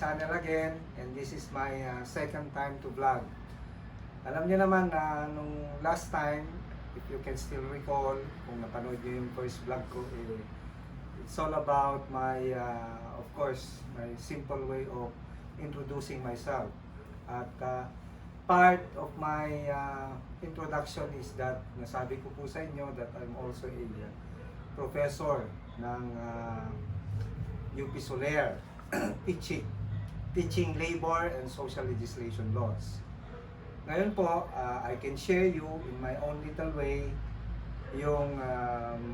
channel again, and this is my second time to vlog. Alam niyo naman na nung last time, if you can still recall, kung napanood niyo yung first vlog ko, it's all about my, of course, my simple way of introducing myself. At part of my introduction is that nasabi ko po sa inyo that I'm also a professor ng UP Soler, teaching labor and social legislation laws. Ngayon po, I can share you in my own little way yung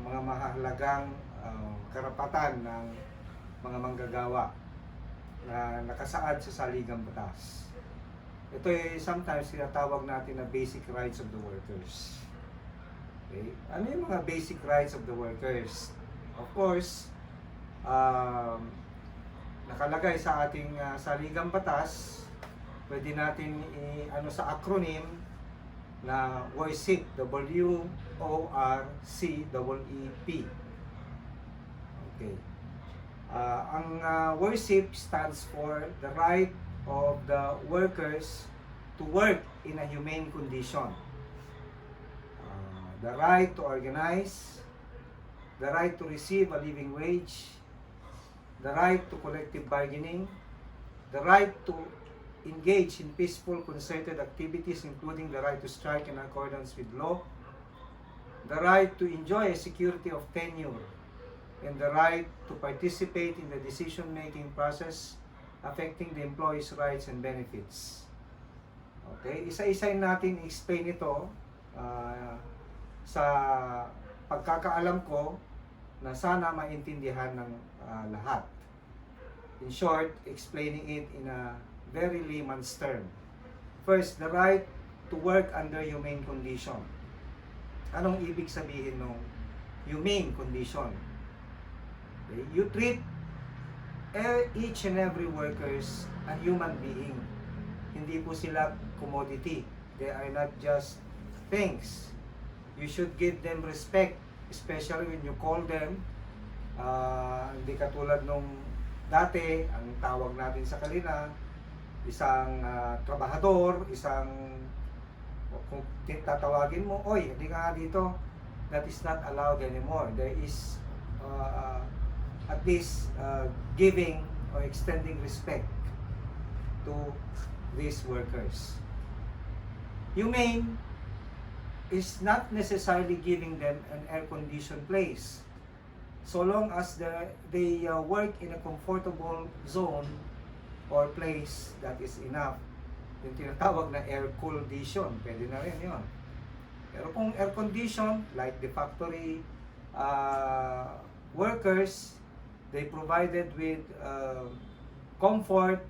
mga mahalagang karapatan ng mga manggagawa na nakasaad sa saligang batas. Ito ay sometimes tinatawag natin na basic rights of the workers. Okay? Ano yung mga basic rights of the workers? Of course, nakalagay sa ating saligang batas, pwede natin ano sa acronym na WORCIP, WORCEEP. Okay. Ang WORCIP stands for the right of the workers to work in a humane condition. The right to organize, the right to receive a living wage, the right to collective bargaining, the right to engage in peaceful concerted activities including the right to strike in accordance with law, the right to enjoy a security of tenure, and the right to participate in the decision-making process affecting the employee's rights and benefits. Okay, isa-isayin natin explain ito sa pagkakaalam ko na sana maintindihan ng lahat. In short, explaining it in a very layman's term. First, the right to work under humane condition. Anong ibig sabihin ng humane condition? Okay? You treat each and every workers a human being. Hindi po sila commodity. They are not just things. You should give them respect, especially when you call them. Hindi katulad nung dati, ang tawag natin sa kanila, isang trabahador, isang kung tatawagin mo, oy, hindi ka nga dito, that is not allowed anymore. There is at least giving or extending respect to these workers. Humane is not necessarily giving them an air-conditioned place. So long as they work in a comfortable zone or place, that is enough. Yung tinatawag na air condition, pwede na rin yun. Pero kung air condition, like the factory workers, they provided with comfort,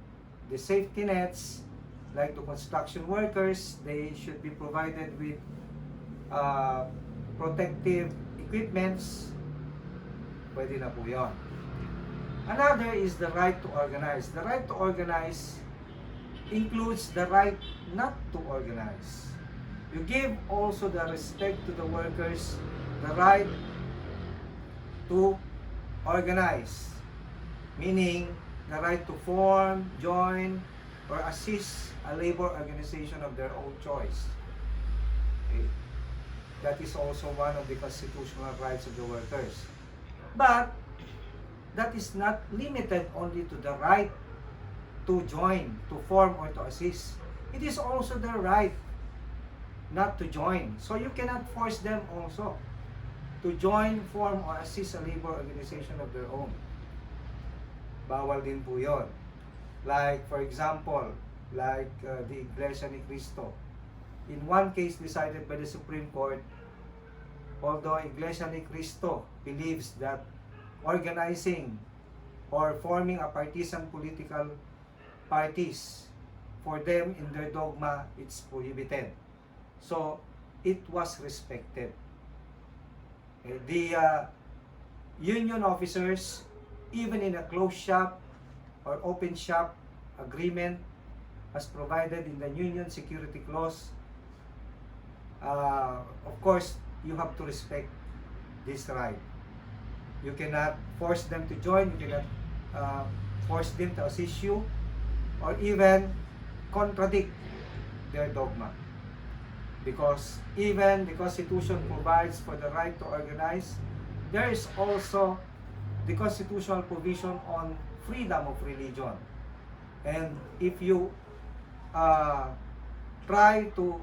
the safety nets, like the construction workers, they should be provided with protective equipments, pwede na po yun. Another is the right to organize. The right to organize includes the right not to organize. You give also the respect to the workers, the right to organize, meaning the right to form, join, or assist a labor organization of their own choice. Okay. That is also one of the constitutional rights of the workers. But that is not limited only to the right to join, to form, or to assist. It is also their right not to join. So you cannot force them also to join, form, or assist a labor organization of their own. Bawal din po yun. Like, for example, like the Iglesia ni Cristo. In one case decided by the Supreme Court, although Iglesia ni Cristo believes that organizing or forming a partisan political parties, for them in their dogma, it's prohibited. So, it was respected. The union officers, even in a closed shop or open shop agreement as provided in the Union Security Clause, of course, you have to respect this right. You cannot force them to join, you cannot force them to assist you, or even contradict their dogma. Because even the Constitution provides for the right to organize, there is also the constitutional provision on freedom of religion. And if you try to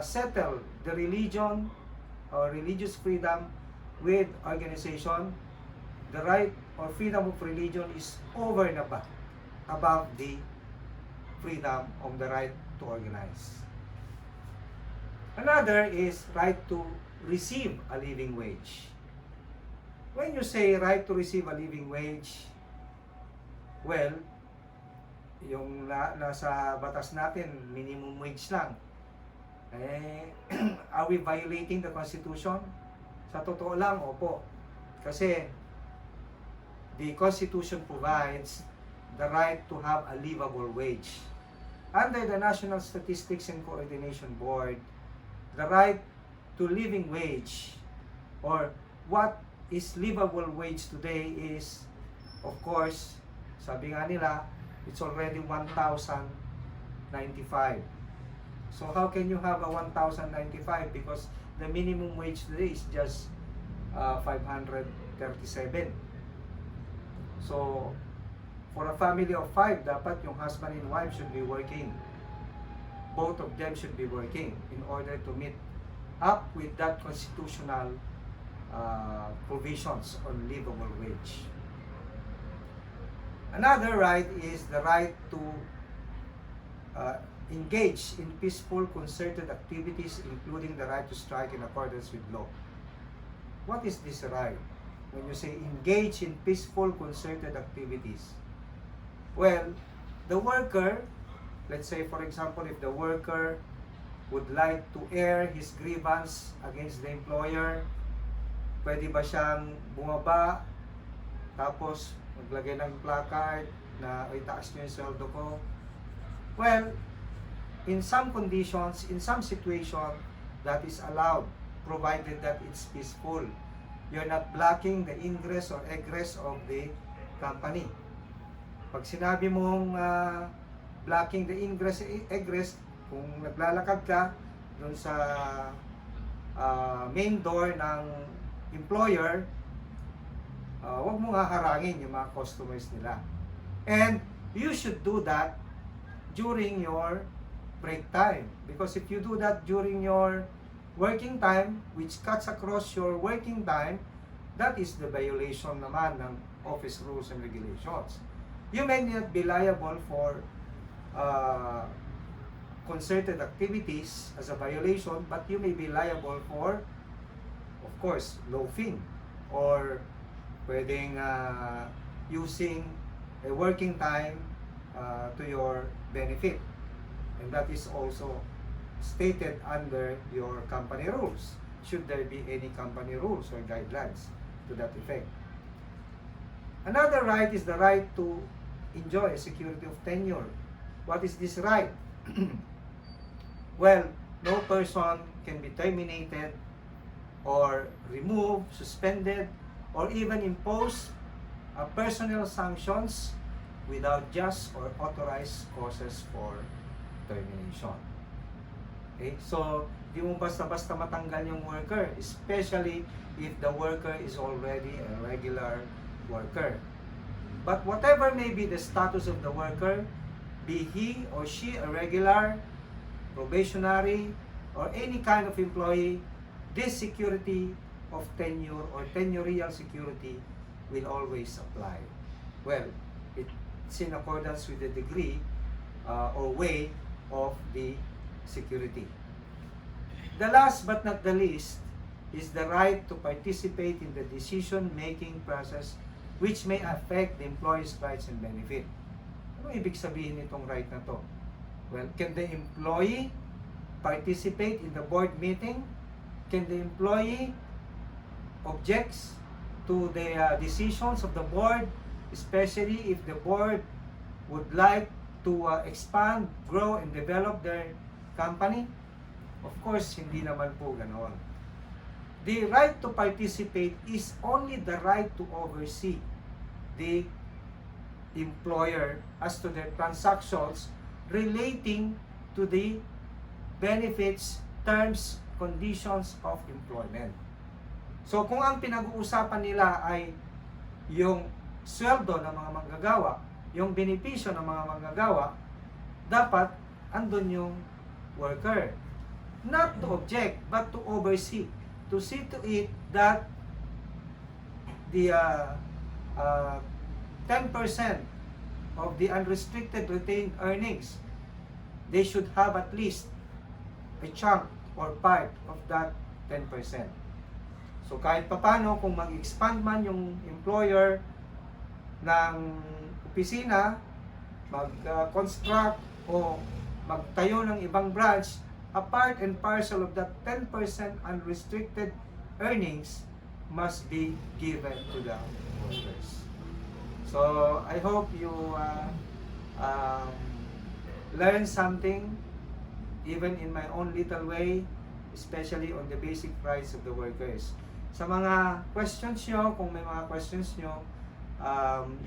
settle the religion or religious freedom with organization, the right or freedom of religion is over and above the freedom of the right to organize. Another is right to receive a living wage. When you say right to receive a living wage, well, yung nasa batas natin, minimum wage lang. Are we violating the Constitution? Sa totoo lang, opo. Kasi the Constitution provides the right to have a livable wage. Under the National Statistics and Coordination Board, the right to living wage, or what is livable wage today is, of course, sabi nga nila, it's already 1,095. So how can you have a 1,095? Because the minimum wage today is just 537. So for a family of 5, dapat yung husband and wife should be working. Both of them should be working in order to meet up with that constitutional provisions on livable wage. Another right is the right to engage in peaceful, concerted activities, including the right to strike in accordance with law. What is this right? When you say engage in peaceful, concerted activities, well, the worker, let's say for example, if the worker would like to air his grievance against the employer, pwede ba siyang bumaba, tapos maglagay ng placard na itaas niyo yung sweldo ko? Well, in some conditions, in some situation, that is allowed, provided that it's peaceful. You're not blocking the ingress or egress of the company. Pag sinabi mong blocking the ingress, egress, kung naglalakad ka dun sa main door ng employer, huwag mong haharangin yung mga customers nila. And you should do that during your break time. Because if you do that during your working time, which cuts across your working time, that is the violation naman ng office rules and regulations. You may not be liable for concerted activities as a violation, but you may be liable for, of course, loafing, or pwedeng using a working time to your benefit. And that is also stated under your company rules, should there be any company rules or guidelines to that effect. Another right is the right to enjoy a security of tenure. What is this right? Well, no person can be terminated or removed, suspended, or even impose personnel sanctions without just or authorized causes for termination. Okay? So, di mo basta-basta matanggal yung worker, especially if the worker is already a regular worker. But whatever may be the status of the worker, be he or she a regular, probationary, or any kind of employee, this security of tenure or tenurial security will always apply. Well, it's in accordance with the degree or way of the security. The last but not the least is the right to participate in the decision-making process which may affect the employee's rights and benefit. Ano ibig sabihin nitong right na to? Well, can the employee participate in the board meeting? Can the employee objects to the decisions of the board, especially if the board would like to expand, grow, and develop their company? Of course, hindi naman po ganoon. The right to participate is only the right to oversee the employer as to their transactions relating to the benefits, terms, conditions of employment. So kung ang pinag-uusapan nila ay yung sweldo ng mga manggagawa, yung benepisyo ng mga manggagawa, dapat andun yung worker. Not to object, but to oversee. To see to it that the 10% of the unrestricted retained earnings, they should have at least a chunk or part of that 10%. So kahit papano, kung mag-expand man yung employer ng opisina, mag-construct o magtayo ng ibang branch, a part and parcel of that 10% unrestricted earnings must be given to the workers. So I hope you learn something, even in my own little way, especially on the basic rights of the workers. Sa mga questions nyo, kung may mga questions nyo,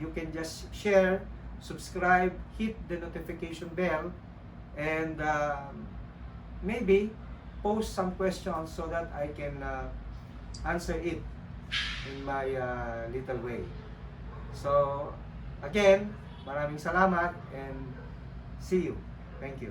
you can just share, subscribe, hit the notification bell, and maybe post some questions so that I can answer it in my little way. So, again, maraming salamat and see you. Thank you.